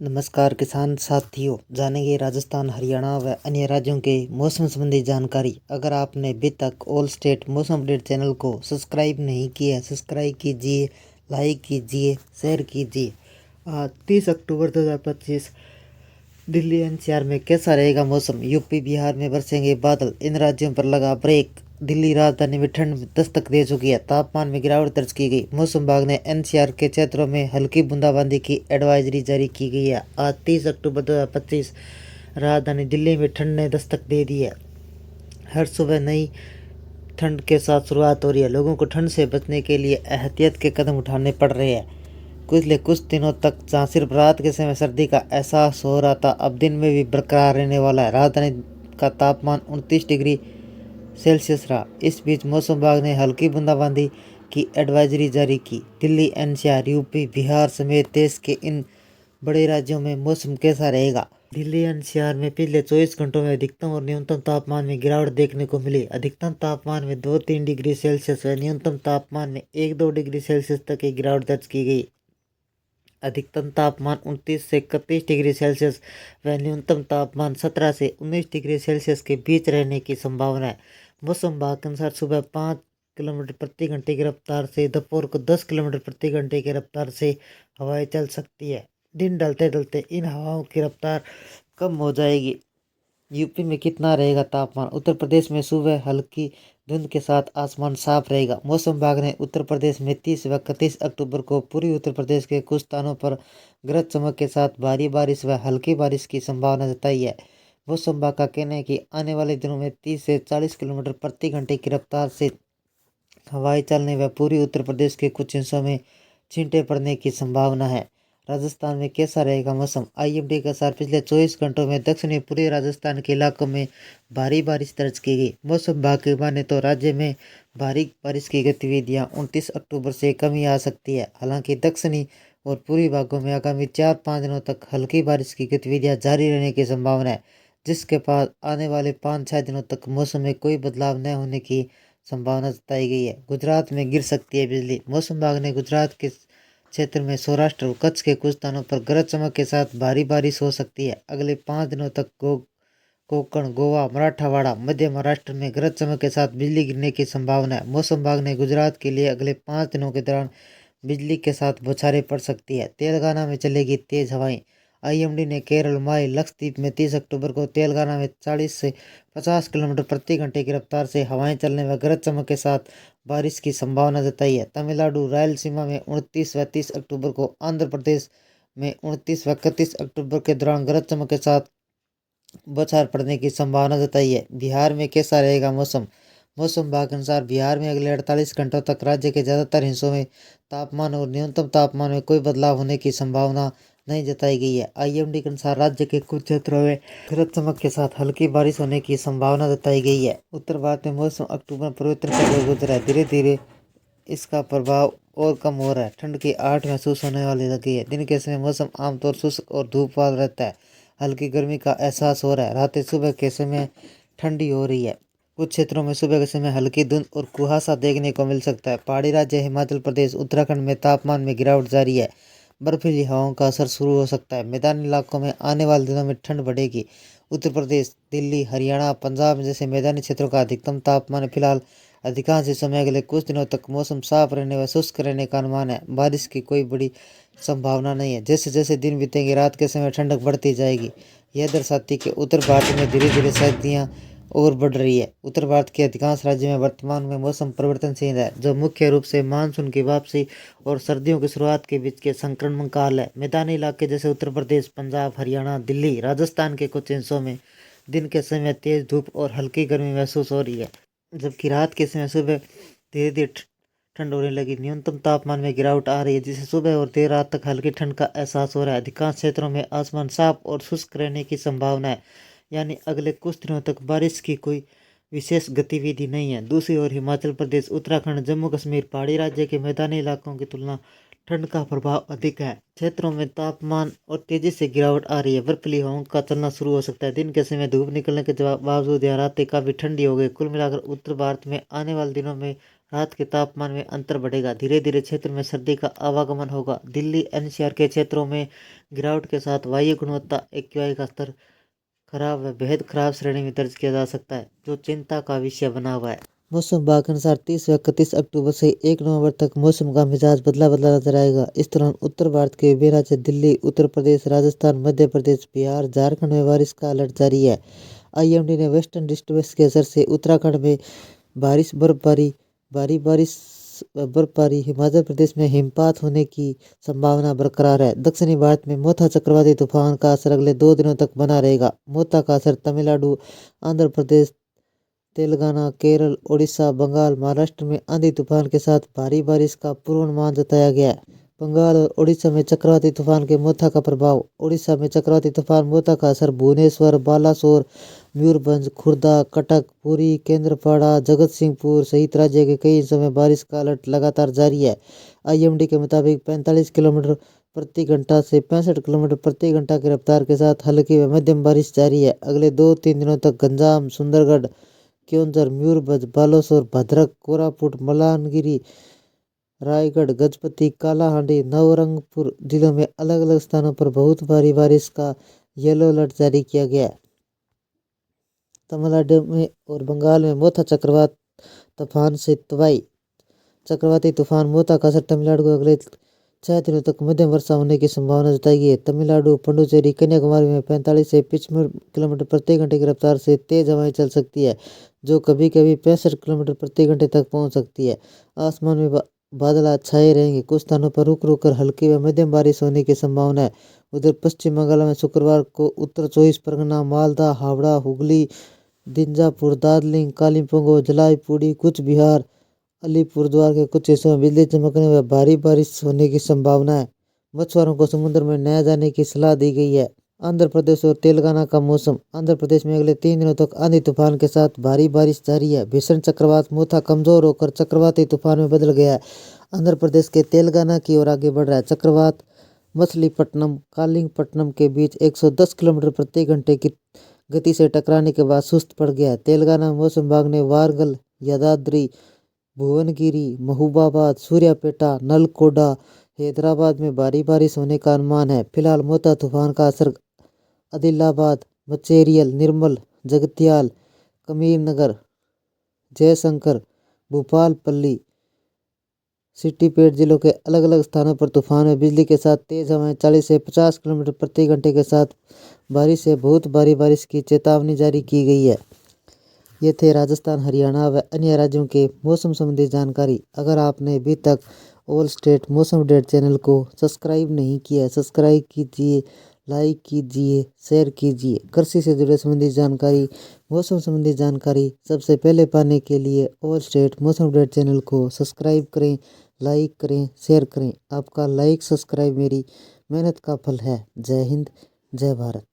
नमस्कार किसान साथियों, जानेंगे राजस्थान, हरियाणा व अन्य राज्यों के मौसम संबंधी जानकारी। अगर आपने अभी तक ऑल स्टेट मौसम अपडेट चैनल को सब्सक्राइब नहीं किया, सब्सक्राइब कीजिए, लाइक कीजिए, शेयर कीजिए। आज 30 अक्टूबर 2025 दिल्ली एनसीआर में कैसा रहेगा मौसम? यूपी बिहार में बरसेंगे बादल, इन राज्यों पर लगा ब्रेक। दिल्ली राजधानी में ठंड दस्तक दे चुकी है, तापमान में गिरावट दर्ज की गई। मौसम विभाग ने एनसीआर के क्षेत्रों में हल्की बूंदाबांदी की एडवाइजरी जारी की गई है। आज 30 अक्टूबर 2025 राजधानी दिल्ली में ठंड ने दस्तक दे दी है। हर सुबह नई ठंड के साथ शुरुआत हो रही है। लोगों को ठंड से बचने के लिए एहतियात के कदम उठाने पड़ रहे हैं। पिछले कुछ दिनों तक जहाँ सिर्फ रात के समय सर्दी का एहसास हो रहा था, अब दिन में भी बरकरार रहने वाला है। राजधानी का तापमान 29 डिग्री सेल्सियस रहा। इस बीच मौसम विभाग ने हल्की बूंदाबांदी की एडवाइजरी जारी की। दिल्ली एनसीआर, यूपी, बिहार समेत देश के इन बड़े राज्यों में मौसम कैसा रहेगा? दिल्ली एनसीआर में पिछले 24 घंटों में अधिकतम और न्यूनतम तापमान में गिरावट देखने को मिली। अधिकतम तापमान में 2-3 डिग्री सेल्सियस व न्यूनतम तापमान में 1-2 डिग्री सेल्सियस तक की गिरावट दर्ज की गई। अधिकतम तापमान 29 से 31 डिग्री सेल्सियस व न्यूनतम तापमान 17 से 19 डिग्री सेल्सियस के बीच रहने की संभावना है। मौसम विभाग के अनुसार सुबह 5 किलोमीटर प्रति घंटे की रफ्तार से दोपहर को 10 किलोमीटर प्रति घंटे की रफ्तार से हवाएं चल सकती है। दिन ढलते ढलते इन हवाओं की रफ्तार कम हो जाएगी। यूपी में कितना रहेगा तापमान? उत्तर प्रदेश में सुबह हल्की धुंध के साथ आसमान साफ रहेगा। मौसम विभाग ने उत्तर प्रदेश में 30 व 31 अक्टूबर को पूर्वी उत्तर प्रदेश के कुछ स्थानों पर गरज चमक के साथ भारी बारिश व हल्की बारिश की संभावना जताई है। मौसम विभाग का कहना है कि आने वाले दिनों में 30 से 40 किलोमीटर प्रति घंटे की रफ्तार से हवाएं चलने व पूर्वी उत्तर प्रदेश के कुछ हिस्सों में छींटे पड़ने की संभावना है। राजस्थान में कैसा रहेगा मौसम? आईएमडी के अनुसार पिछले 24 घंटों में दक्षिणी पूर्वी राजस्थान के इलाकों में भारी बारिश दर्ज की गई। मौसम विभाग की माने तो राज्य में भारी बारिश की गतिविधियां 29 अक्टूबर से कमी आ सकती है। हालांकि दक्षिणी और पूर्वी भागों में आगामी 4-5 दिनों तक हल्की बारिश की गतिविधियां जारी रहने की संभावना है, जिसके बाद आने वाले 5-6 दिनों तक मौसम में कोई बदलाव न होने की संभावना जताई गई है। गुजरात में गिर सकती है बिजली। मौसम विभाग ने गुजरात के क्षेत्र में सौराष्ट्र और कच्छ के कुछ स्थानों पर गरज चमक के साथ भारी बारिश हो सकती है। अगले 5 दिनों तक कोंकण, गोवा, मराठवाड़ा, मध्य महाराष्ट्र में गरज चमक के साथ बिजली गिरने की संभावना है। मौसम विभाग ने गुजरात के लिए अगले 5 दिनों के दौरान बिजली के साथ बौछारें पड़ सकती है। तेलंगाना में चलेगी तेज हवाएं। आईएमडी ने केरल, माहे, लक्षद्वीप में 30 अक्टूबर को तेलंगाना में 40 से 50 किलोमीटर प्रति घंटे की रफ्तार से हवाएं चलने व गरज चमक के साथ बारिश की संभावना जताई है। तमिलनाडु, रायलसीमा में 29 व 30 अक्टूबर को, आंध्र प्रदेश में 29 व 31 अक्टूबर के दौरान गरज चमक के साथ बौछार पड़ने की संभावना जताई है। बिहार में कैसा रहेगा मौसम? मौसम विभाग के अनुसार बिहार में अगले 48 घंटों तक राज्य के ज़्यादातर हिस्सों में तापमान और न्यूनतम तापमान में कोई बदलाव होने की संभावना नहीं जताई गई है। आईएमडी के अनुसार राज्य के कुछ क्षेत्रों में गरज चमक के साथ हल्की बारिश होने की संभावना जताई गई है। उत्तर भारत में मौसम अक्टूबर में परिवर्तन करके गुजरा है। धीरे धीरे इसका प्रभाव और कम हो रहा है। ठंड की आहट महसूस होने वाली लगी है। दिन के समय मौसम आमतौर शुष्क और धूप वाला रहता है। हल्की गर्मी का एहसास हो रहा है। रातें सुबह के समय ठंडी हो रही है। कुछ क्षेत्रों में सुबह के समय हल्की धुंध और कुहासा देखने को मिल सकता है। पहाड़ी राज्य हिमाचल प्रदेश, उत्तराखंड में तापमान में गिरावट जारी है। बर्फीली हवाओं का असर शुरू हो सकता है। मैदानी इलाकों में आने वाले दिनों में ठंड बढ़ेगी। उत्तर प्रदेश, दिल्ली, हरियाणा, पंजाब जैसे मैदानी क्षेत्रों का अधिकतम तापमान फिलहाल अधिकांश हिस्सों में अगले कुछ दिनों तक मौसम साफ रहने व शुष्क रहने का अनुमान है। बारिश की कोई बड़ी संभावना नहीं है। जैसे जैसे दिन बीतेंगे रात के समय ठंडक बढ़ती जाएगी। यह दर्शाती कि उत्तर भारत में धीरे धीरे सर्दियाँ और बढ़ रही है। उत्तर भारत के अधिकांश राज्यों में वर्तमान में मौसम परिवर्तनशील है, जो मुख्य रूप से मानसून की वापसी और सर्दियों की शुरुआत के बीच के संक्रमण काल है। मैदानी इलाके जैसे उत्तर प्रदेश, पंजाब, हरियाणा, दिल्ली, राजस्थान के कुछ हिस्सों में दिन के समय तेज धूप और हल्की गर्मी महसूस हो रही है, जबकि रात के समय सुबह धीरे धीरे ठंड होने लगी। न्यूनतम तापमान में गिरावट आ रही है, जिससे सुबह और देर रात तक हल्की ठंड का एहसास हो रहा है। अधिकांश क्षेत्रों में आसमान साफ और शुष्क रहने की संभावना है, यानी अगले कुछ दिनों तक बारिश की कोई विशेष गतिविधि नहीं है। दूसरी ओर हिमाचल प्रदेश, उत्तराखंड, जम्मू कश्मीर, पहाड़ी राज्य के मैदानी इलाकों की तुलना ठंड का प्रभाव अधिक है। क्षेत्रों में तापमान और तेजी से गिरावट आ रही है। बर्फीली हवाओं का चलना शुरू हो सकता है। दिन के समय धूप निकलने के बावजूद यह रातें काफ़ी ठंडी हो गई। कुल मिलाकर उत्तर भारत में आने वाले दिनों में रात के तापमान में अंतर बढ़ेगा। धीरे धीरे क्षेत्र में सर्दी का आवागमन होगा। दिल्ली एनसीआर के क्षेत्रों में गिरावट के साथ वायु गुणवत्ता AQI का स्तर खराब व बेहद खराब श्रेणी में दर्ज किया जा सकता है, जो चिंता का विषय बना हुआ है। मौसम विभाग के अनुसार 30 व 31 अक्टूबर से 1 नवंबर तक मौसम का मिजाज बदला बदला नजर आएगा। इस दौरान उत्तर भारत के विभिन्न राज्य दिल्ली, उत्तर प्रदेश, राजस्थान, मध्य प्रदेश, बिहार, झारखंड में बारिश का अलर्ट जारी है। IMD ने वेस्टर्न डिस्टर्बेंस के असर से उत्तराखंड में भारी बारिश बर्फबारी, हिमाचल प्रदेश में हिमपात होने की संभावना बरकरार है। दक्षिणी भारत में मोथा चक्रवाती तूफान का असर अगले 2 दिनों तक बना रहेगा। मोथा का असर तमिलनाडु, आंध्र प्रदेश, तेलंगाना, केरल, ओडिशा, बंगाल, महाराष्ट्र में आंधी तूफान के साथ भारी बारिश का पूर्वानुमान जताया गया है। बंगाल और ओडिशा में चक्रवाती तूफान के मोथा का प्रभाव। ओडिशा में चक्रवाती तूफान मोथा का असर भुवनेश्वर, बालासोर, मयूरभंज, खुर्दा, कटक, पुरी, केंद्रपाड़ा, जगत सिंहपुर सहित राज्य के कई हिस्सों में बारिश का अलर्ट लगातार जारी है। IMD के मुताबिक 45 किलोमीटर प्रति घंटा से 65 किलोमीटर प्रति घंटा की रफ्तार के साथ हल्की व मध्यम बारिश जारी है। अगले 2-3 दिनों तक गंजाम, सुंदरगढ़, क्योंझर, मयूरभंज, बालासोर, भद्रक, कोरापुट, मलानगिरी, रायगढ़, गजपति, कालाहांडी, नवरंगपुर जिलों में अलग अलग स्थानों पर बहुत भारी बारिश का येलो अलर्ट जारी किया गया है। तमिलनाडु में और बंगाल में मोथा चक्रवात तूफान से तबाही। चक्रवाती तूफान मोथा का असर तमिलनाडु को अगले 6 दिनों तक मध्यम वर्षा होने की संभावना जताई गई है। तमिलनाडु, पुडुचेरी, कन्याकुमारी में 45 से 55 किलोमीटर प्रति घंटे की रफ्तार से तेज हवाएं चल सकती है, जो कभी कभी 65 किलोमीटर प्रति घंटे तक पहुंच सकती है। आसमान में बादल छाए रहेंगे। कुछ स्थानों पर रुक रुक कर हल्की व मध्यम बारिश होने की संभावना है। उधर पश्चिम बंगाल में शुक्रवार को उत्तर 24 परगना, मालदा, हावड़ा, हुगली, दिंजापुर, दार्जिलिंग, कालिम्पोंग, जलाईपुड़ी, कुछ बिहार, अलीपुरद्वार के कुछ हिस्सों में बिजली चमकने व भारी बारिश होने की संभावना है। मछुआरों को समुद्र में न जाने की सलाह दी गई है। आंध्र प्रदेश और तेलंगाना का मौसम। आंध्र प्रदेश में अगले 3 दिनों तक आंधी तूफान के साथ भारी बारिश जारी है। भीषण चक्रवात मोथा कमजोर होकर चक्रवाती तूफान में बदल गया है। आंध्र प्रदेश के तेलंगाना की ओर आगे बढ़ रहा है। चक्रवात मछलीपट्टनम, कालिंगपट्टनम के बीच 110 किलोमीटर प्रति घंटे की गति से टकराने के बाद सुस्त पड़ गया है। तेलंगाना मौसम विभाग ने वारंगल, यादाद्री, भुवनगिरी, महबूबाबाद, सूर्यापेटा, नलगोंडा, हैदराबाद में भारी बारिश होने का अनुमान है। फिलहाल मोथा तूफान का असर आदिलाबाद, मचेरियल, निर्मल, जगतियाल, करीमनगर, जयशंकर, भूपालपल्ली, सिद्दीपेट जिलों के अलग अलग स्थानों पर तूफान में बिजली के साथ तेज हवाएं 40 से 50 किलोमीटर प्रति घंटे के साथ भारी से बहुत भारी बारिश की चेतावनी जारी की गई है। ये थे राजस्थान, हरियाणा व अन्य राज्यों के मौसम संबंधी जानकारी। अगर आपने अभी तक ऑल स्टेट मौसम अपडेट चैनल को सब्सक्राइब नहीं किया है, सब्सक्राइब कीजिए, लाइक कीजिए, शेयर कीजिए। कृषि से जुड़े संबंधी जानकारी, मौसम संबंधी जानकारी सबसे पहले पाने के लिए ऑल स्टेट मौसम अपडेट चैनल को सब्सक्राइब करें, लाइक करें, शेयर करें। आपका लाइक सब्सक्राइब मेरी मेहनत का फल है। जय हिंद, जय भारत।